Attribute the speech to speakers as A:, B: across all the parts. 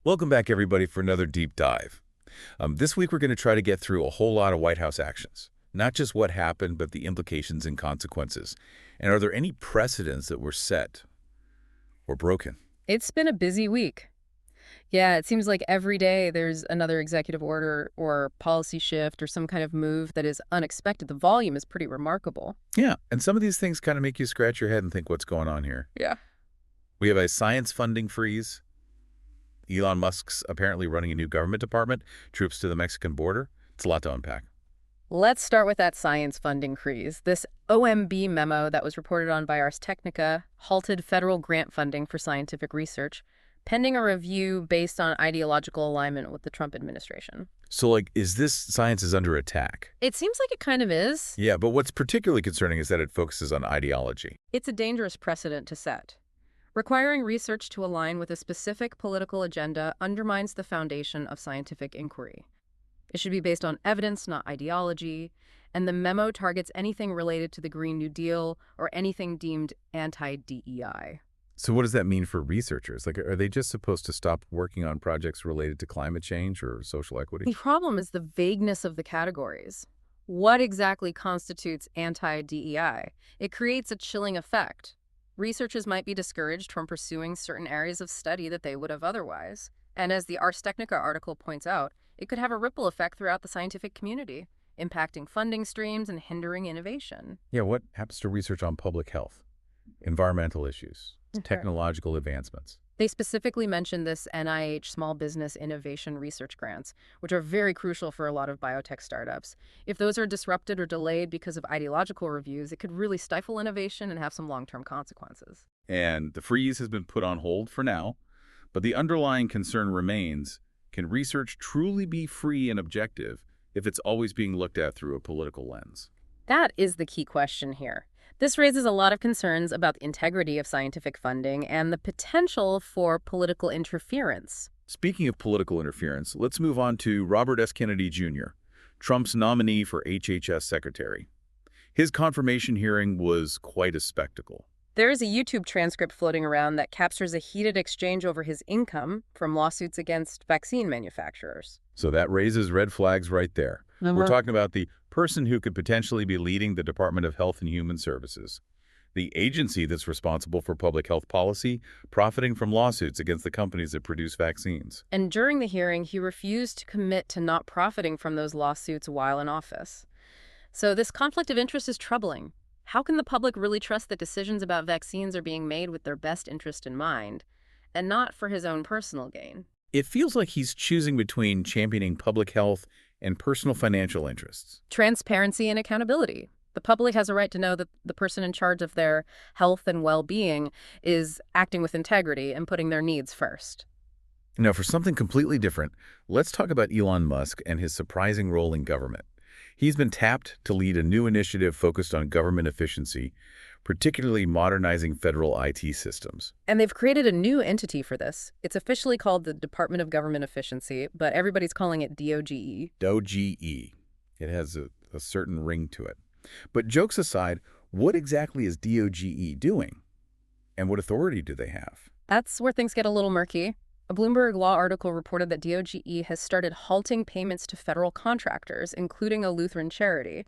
A: Welcome back, everybody, for another deep dive. This week, we're going to try to get through a whole lot of White House actions. Not just what happened, but the implications and consequences. And are there any precedents that were set or broken?
B: It's been a busy week. Yeah, it seems like every day there's another executive order or policy shift or some kind of move that is unexpected. The volume is pretty remarkable.
A: Yeah, and some of these things kind of make you scratch your head and think what's going on here.
B: Yeah.
A: We have a science funding freeze. Elon Musk's apparently running a new government department, troops to the Mexican border. It's a lot to unpack.
B: Let's start with that science funding freeze. This OMB memo that was reported on by Ars Technica halted federal grant funding for scientific research, pending a review based on ideological alignment with the Trump administration.
A: So, is this science is under attack?
B: It seems like it kind of is.
A: Yeah, but what's particularly concerning is that it focuses on ideology.
B: It's a dangerous precedent to set. Requiring research to align with a specific political agenda undermines the foundation of scientific inquiry. It should be based on evidence, not ideology, and the memo targets anything related to the Green New Deal or anything deemed anti-DEI.
A: So what does that mean for researchers? Are they just supposed to stop working on projects related to climate change or social equity?
B: The problem is the vagueness of the categories. What exactly constitutes anti-DEI? It creates a chilling effect. Researchers might be discouraged from pursuing certain areas of study that they would have otherwise. And as the Ars Technica article points out, it could have a ripple effect throughout the scientific community, impacting funding streams and hindering innovation.
A: Yeah, what happens to research on public health, environmental issues,
B: Sure.
A: technological advancements?
B: They specifically mentioned this NIH Small Business Innovation Research Grants, which are very crucial for a lot of biotech startups. If those are disrupted or delayed because of ideological reviews, it could really stifle innovation and have some long-term consequences.
A: And the freeze has been put on hold for now, but the underlying concern remains: can research truly be free and objective if it's always being looked at through a political lens?
B: That is the key question here. This raises a lot of concerns about the integrity of scientific funding and the potential for political interference.
A: Speaking of political interference, let's move on to Robert S. Kennedy Jr., Trump's nominee for HHS Secretary. His confirmation hearing was quite a spectacle.
B: There is a YouTube transcript floating around that captures a heated exchange over his income from lawsuits against vaccine manufacturers.
A: So that raises red flags right there. We're talking about the person who could potentially be leading the Department of Health and Human Services, the agency that's responsible for public health policy, profiting from lawsuits against the companies that produce vaccines.
B: And during the hearing, he refused to commit to not profiting from those lawsuits while in office. So this conflict of interest is troubling. How can the public really trust that decisions about vaccines are being made with their best interest in mind, and not for his own personal gain?
A: It feels like he's choosing between championing public health and personal financial interests.
B: Transparency and accountability. The public has a right to know that the person in charge of their health and well-being is acting with integrity and putting their needs first.
A: Now, for something completely different, let's talk about Elon Musk and his surprising role in government. He's been tapped to lead a new initiative focused on government efficiency, particularly modernizing federal IT systems.
B: And they've created a new entity for this. It's officially called the Department of Government Efficiency, but everybody's calling it DOGE.
A: DOGE. It has a certain ring to it. But jokes aside, what exactly is DOGE doing? And what authority do they have?
B: That's where things get a little murky. A Bloomberg Law article reported that DOGE has started halting payments to federal contractors, including a Lutheran charity.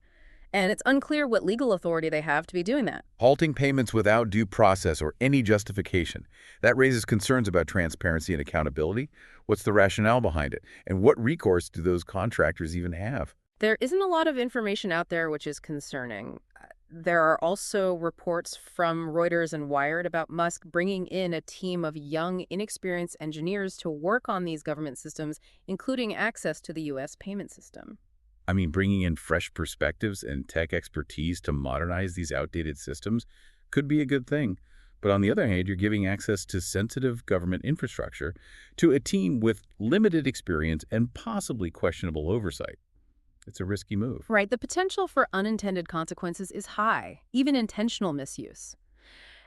B: And it's unclear what legal authority they have to be doing that.
A: Halting payments without due process or any justification. That raises concerns about transparency and accountability. What's the rationale behind it? And what recourse do those contractors even have?
B: There isn't a lot of information out there, which is concerning. There are also reports from Reuters and Wired about Musk bringing in a team of young, inexperienced engineers to work on these government systems, including access to the U.S. payment system.
A: I mean, bringing in fresh perspectives and tech expertise to modernize these outdated systems could be a good thing. But on the other hand, you're giving access to sensitive government infrastructure to a team with limited experience and possibly questionable oversight. It's a risky move.
B: Right. The potential for unintended consequences is high, even intentional misuse.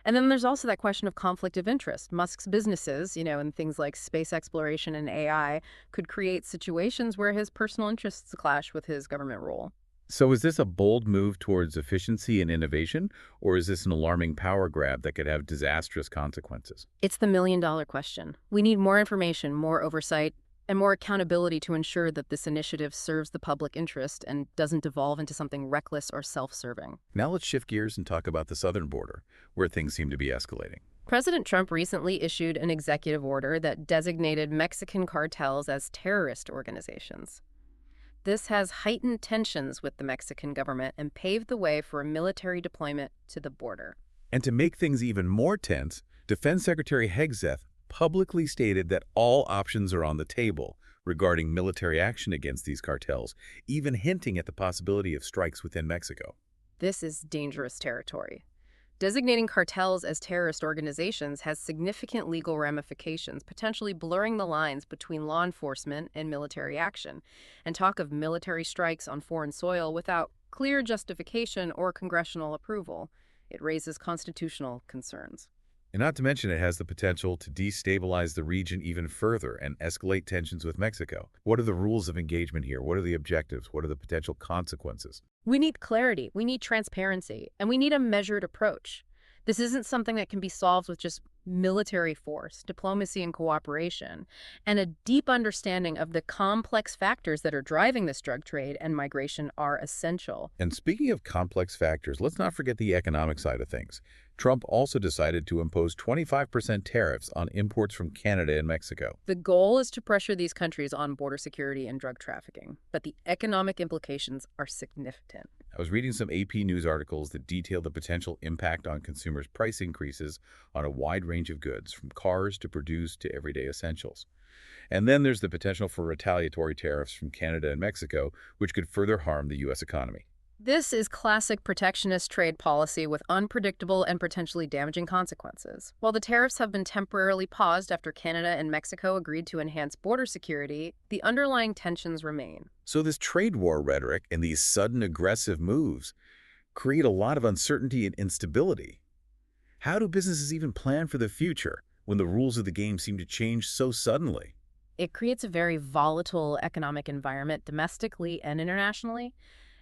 B: And then there's also that question of conflict of interest. Musk's businesses, in things like space exploration and AI, could create situations where his personal interests clash with his government role.
A: So is this a bold move towards efficiency and innovation, or is this an alarming power grab that could have disastrous consequences?
B: It's the million-dollar question. We need more information, more oversight, and more accountability to ensure that this initiative serves the public interest and doesn't devolve into something reckless or self-serving.
A: Now let's shift gears and talk about the southern border, where things seem to be escalating.
B: President Trump recently issued an executive order that designated Mexican cartels as terrorist organizations. This has heightened tensions with the Mexican government and paved the way for a military deployment to the border.
A: And to make things even more tense, Defense Secretary Hegseth publicly stated that all options are on the table regarding military action against these cartels, even hinting at the possibility of strikes within Mexico.
B: This is dangerous territory. Designating cartels as terrorist organizations has significant legal ramifications, potentially blurring the lines between law enforcement and military action. And talk of military strikes on foreign soil without clear justification or congressional approval. It raises constitutional concerns.
A: And not to mention, it has the potential to destabilize the region even further and escalate tensions with Mexico. What are the rules of engagement here? What are the objectives? What are the potential consequences?
B: We need clarity, we need transparency, and we need a measured approach. This isn't something that can be solved with just military force, diplomacy, and cooperation, and a deep understanding of the complex factors that are driving this drug trade and migration are essential.
A: And speaking of complex factors, let's not forget the economic side of things. Trump also decided to impose 25% tariffs on imports from Canada and Mexico.
B: The goal is to pressure these countries on border security and drug trafficking, but the economic implications are significant.
A: I was reading some AP News articles that detail the potential impact on consumers' price increases on a wide range of goods, from cars to produce to everyday essentials. And then there's the potential for retaliatory tariffs from Canada and Mexico, which could further harm the U.S. economy.
B: This is classic protectionist trade policy with unpredictable and potentially damaging consequences. While the tariffs have been temporarily paused after Canada and Mexico agreed to enhance border security, the underlying tensions remain.
A: So this trade war rhetoric and these sudden aggressive moves create a lot of uncertainty and instability. How do businesses even plan for the future when the rules of the game seem to change so suddenly?
B: It creates a very volatile economic environment domestically and internationally.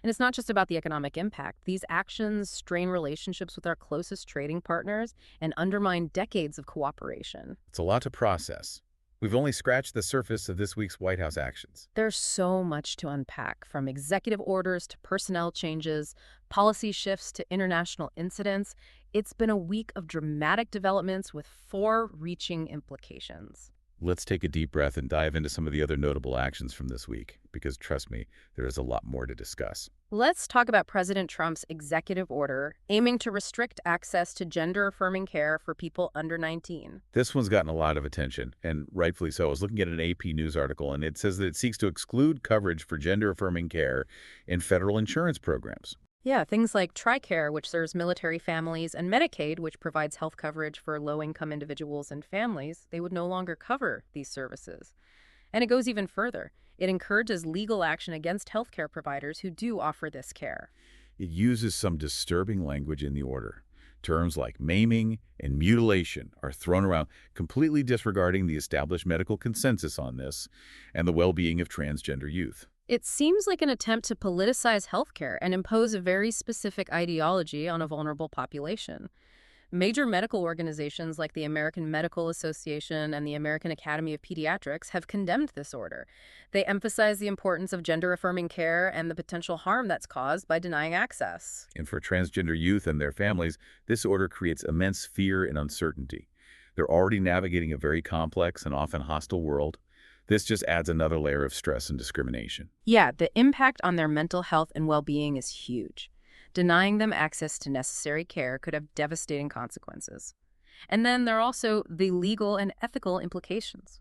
B: And it's not just about the economic impact. These actions strain relationships with our closest trading partners and undermine decades of cooperation.
A: It's a lot to process. We've only scratched the surface of this week's White House actions.
B: There's so much to unpack, from executive orders to personnel changes, policy shifts to international incidents. It's been a week of dramatic developments with far-reaching implications.
A: Let's take a deep breath and dive into some of the other notable actions from this week, because trust me, there is a lot more to discuss.
B: Let's talk about President Trump's executive order aiming to restrict access to gender-affirming care for people under 19.
A: This one's gotten a lot of attention, and rightfully so. I was looking at an AP News article, and it says that it seeks to exclude coverage for gender-affirming care in federal insurance programs.
B: Yeah, things like TRICARE, which serves military families, and Medicaid, which provides health coverage for low-income individuals and families, they would no longer cover these services. And it goes even further. It encourages legal action against healthcare providers who do offer this care.
A: It uses some disturbing language in the order. Terms like maiming and mutilation are thrown around, completely disregarding the established medical consensus on this and the well-being of transgender youth.
B: It seems like an attempt to politicize healthcare and impose a very specific ideology on a vulnerable population. Major medical organizations like the American Medical Association and the American Academy of Pediatrics have condemned this order. They emphasize the importance of gender-affirming care and the potential harm that's caused by denying access.
A: And for transgender youth and their families, this order creates immense fear and uncertainty. They're already navigating a very complex and often hostile world. This just adds another layer of stress and discrimination.
B: Yeah, the impact on their mental health and well-being is huge. Denying them access to necessary care could have devastating consequences. And then there are also the legal and ethical implications.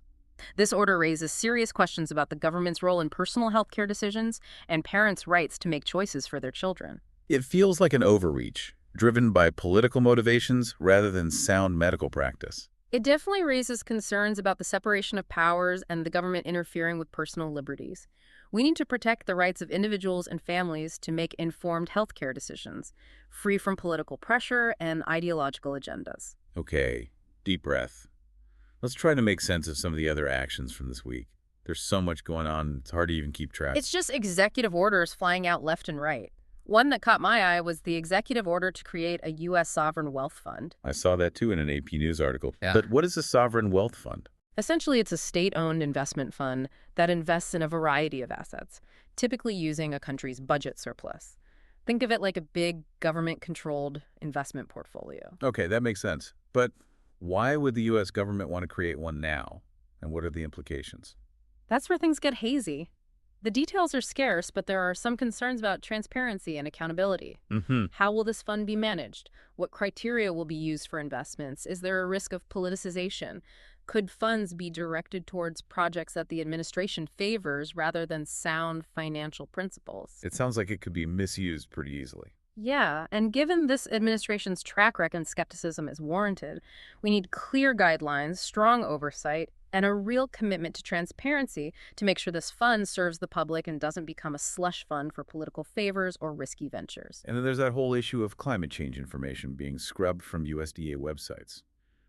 B: This order raises serious questions about the government's role in personal health care decisions and parents' rights to make choices for their children.
A: It feels like an overreach, driven by political motivations rather than sound medical practice.
B: It definitely raises concerns about the separation of powers and the government interfering with personal liberties. We need to protect the rights of individuals and families to make informed healthcare decisions, free from political pressure and ideological agendas.
A: Okay, deep breath. Let's try to make sense of some of the other actions from this week. There's so much going on, it's hard to even keep track.
B: It's just executive orders flying out left and right. One that caught my eye was the executive order to create a U.S. sovereign wealth fund.
A: I saw that too in an AP News article.
B: Yeah.
A: But what is a sovereign wealth fund?
B: Essentially, it's a state-owned investment fund that invests in a variety of assets, typically using a country's budget surplus. Think of it like a big government-controlled investment portfolio.
A: Okay, that makes sense. But why would the U.S. government want to create one now? And what are the implications?
B: That's where things get hazy. The details are scarce, but there are some concerns about transparency and accountability. How will this fund be managed? What criteria will be used for investments? Is there a risk of politicization? Could funds be directed towards projects that the administration favors rather than sound financial principles?
A: It sounds like it could be misused pretty easily.
B: Yeah, and given this administration's track record, skepticism is warranted. We need clear guidelines, strong oversight, and a real commitment to transparency to make sure this fund serves the public and doesn't become a slush fund for political favors or risky ventures.
A: And then there's that whole issue of climate change information being scrubbed from USDA websites,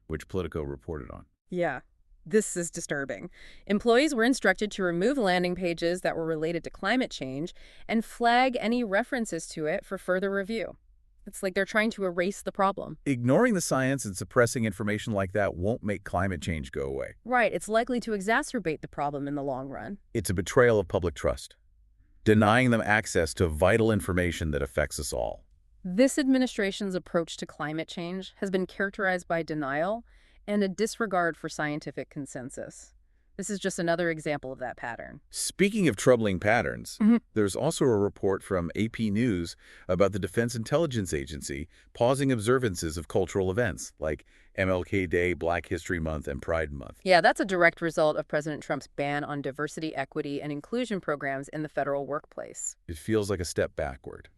A: which Politico reported on.
B: Yeah, this is disturbing. Employees were instructed to remove landing pages that were related to climate change and flag any references to it for further review. It's like they're trying to erase the problem.
A: Ignoring the science and suppressing information like that won't make climate change go away.
B: Right, it's likely to exacerbate the problem in the long run.
A: It's a betrayal of public trust, denying them access to vital information that affects us all.
B: This administration's approach to climate change has been characterized by denial and a disregard for scientific consensus. This is just another example of that pattern.
A: Speaking of troubling patterns, there's also a report from AP News about the Defense Intelligence Agency pausing observances of cultural events like MLK Day, Black History Month, and Pride Month.
B: Yeah, that's a direct result of President Trump's ban on diversity, equity, and inclusion programs in the federal workplace.
A: It feels like a step backward.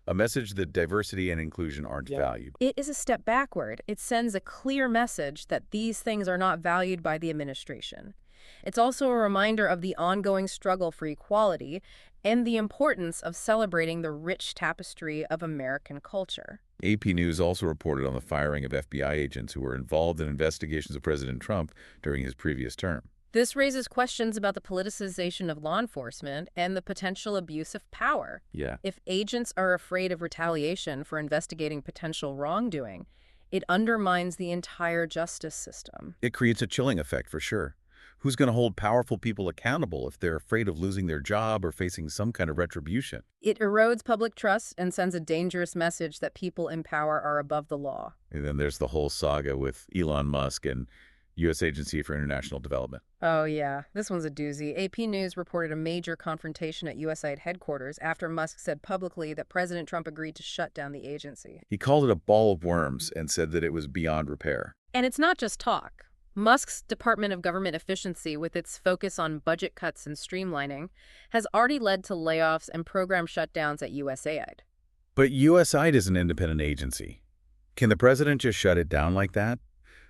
A: A message that diversity and inclusion aren't valued.
B: It is a step backward. It sends a clear message that these things are not valued by the administration. It's also a reminder of the ongoing struggle for equality and the importance of celebrating the rich tapestry of American culture.
A: AP News also reported on the firing of FBI agents who were involved in investigations of President Trump during his previous term.
B: This raises questions about the politicization of law enforcement and the potential abuse of power.
A: Yeah.
B: If agents are afraid of retaliation for investigating potential wrongdoing, it undermines the entire justice system.
A: It creates a chilling effect for sure. Who's going to hold powerful people accountable if they're afraid of losing their job or facing some kind of retribution?
B: It erodes public trust and sends a dangerous message that people in power are above the law.
A: And then there's the whole saga with Elon Musk and U.S. Agency for International Development.
B: Oh, yeah. This one's a doozy. AP News reported a major confrontation at USAID headquarters after Musk said publicly that President Trump agreed to shut down the agency.
A: He called it a ball of worms and said that it was beyond repair.
B: And it's not just talk. Musk's Department of Government Efficiency, with its focus on budget cuts and streamlining, has already led to layoffs and program shutdowns at USAID.
A: But USAID is an independent agency. Can the president just shut it down like that?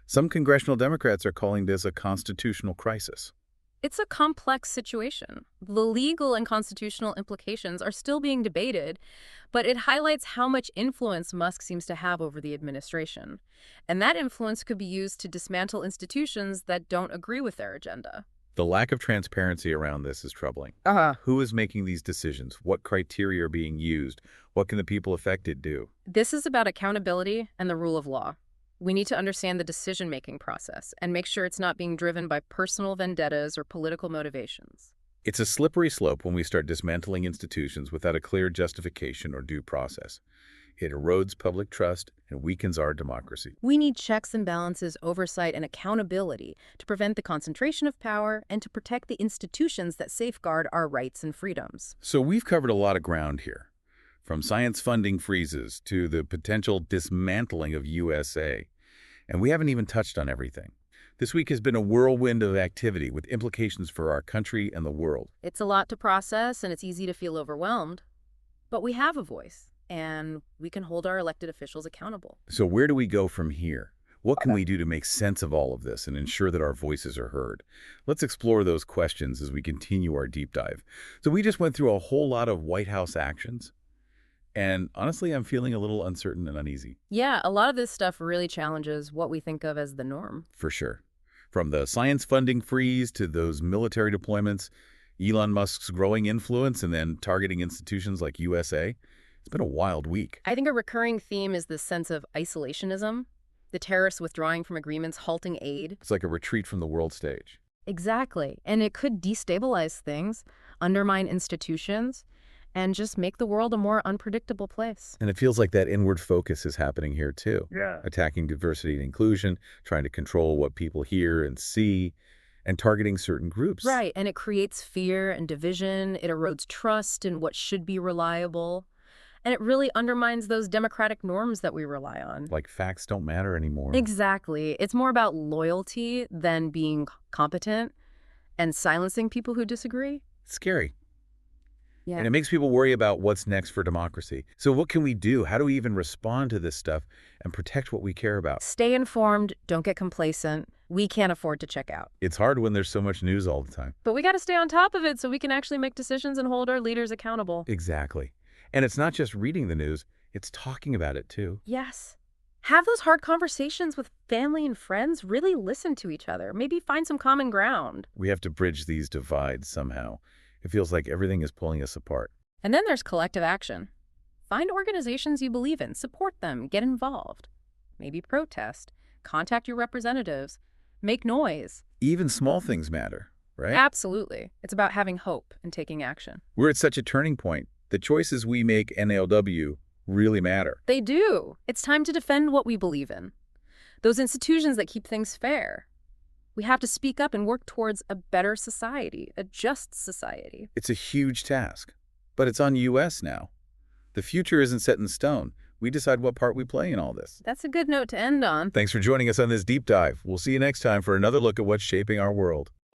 A: Some congressional Democrats are calling this a constitutional crisis.
B: It's a complex situation. The legal and constitutional implications are still being debated, but it highlights how much influence Musk seems to have over the administration. And that influence could be used to dismantle institutions that don't agree with their agenda.
A: The lack of transparency around this is troubling. Who is making these decisions? What criteria are being used? What can the people affected do?
B: This is about accountability and the rule of law. We need to understand the decision-making process and make sure it's not being driven by personal vendettas or political motivations.
A: It's a slippery slope when we start dismantling institutions without a clear justification or due process. It erodes public trust and weakens our democracy.
B: We need checks and balances, oversight, and accountability to prevent the concentration of power and to protect the institutions that safeguard our rights and freedoms.
A: So we've covered a lot of ground here. From science funding freezes to the potential dismantling of USA. And we haven't even touched on everything. This week has been a whirlwind of activity with implications for our country and the world.
B: It's a lot to process and it's easy to feel overwhelmed. But we have a voice and we can hold our elected officials accountable.
A: So where do we go from here? What can we do to make sense of all of this and ensure that our voices are heard? Let's explore those questions as we continue our deep dive. So we just went through a whole lot of White House actions. And honestly, I'm feeling a little uncertain and uneasy.
B: Yeah, a lot of this stuff really challenges what we think of as the norm.
A: For sure. From the science funding freeze to those military deployments, Elon Musk's growing influence, and then targeting institutions like USA. It's been a wild week.
B: I think a recurring theme is this sense of isolationism, the tariffs withdrawing from agreements, halting aid.
A: It's like a retreat from the world stage.
B: Exactly. And it could destabilize things, undermine institutions, and just make the world a more unpredictable place.
A: And it feels like that inward focus is happening here too.
C: Yeah.
A: Attacking diversity and inclusion, trying to control what people hear and see, and targeting certain groups.
B: Right, and it creates fear and division. It erodes trust in what should be reliable. And it really undermines those democratic norms that we rely on.
A: Like facts don't matter anymore.
B: Exactly. It's more about loyalty than being competent and silencing people who disagree.
A: It's scary.
B: Yeah.
A: And it makes people worry about what's next for democracy. So what can we do? How do we even respond to this stuff and protect what we care about?
B: Stay informed. Don't get complacent. We can't afford to check out.
A: It's hard when there's so much news all the time.
B: But we got to stay on top of it so we can actually make decisions and hold our leaders accountable.
A: Exactly. And it's not just reading the news, it's talking about it too.
B: Yes. Have those hard conversations with family and friends. Really listen to each other. Maybe find some common ground.
A: We have to bridge these divides somehow. It feels like everything is pulling us apart.
B: And then there's collective action. Find organizations you believe in, support them, get involved. Maybe protest, contact your representatives, make noise.
A: Even small things matter, right?
B: Absolutely. It's about having hope and taking action.
A: We're at such a turning point. The choices we make NALW really matter.
B: They do. It's time to defend what we believe in. Those institutions that keep things fair. We have to speak up and work towards a better society, a just society.
A: It's a huge task, but it's on US now. The future isn't set in stone. We decide what part we play in all this.
B: That's a good note to end on.
A: Thanks for joining us on this deep dive. We'll see you next time for another look at what's shaping our world.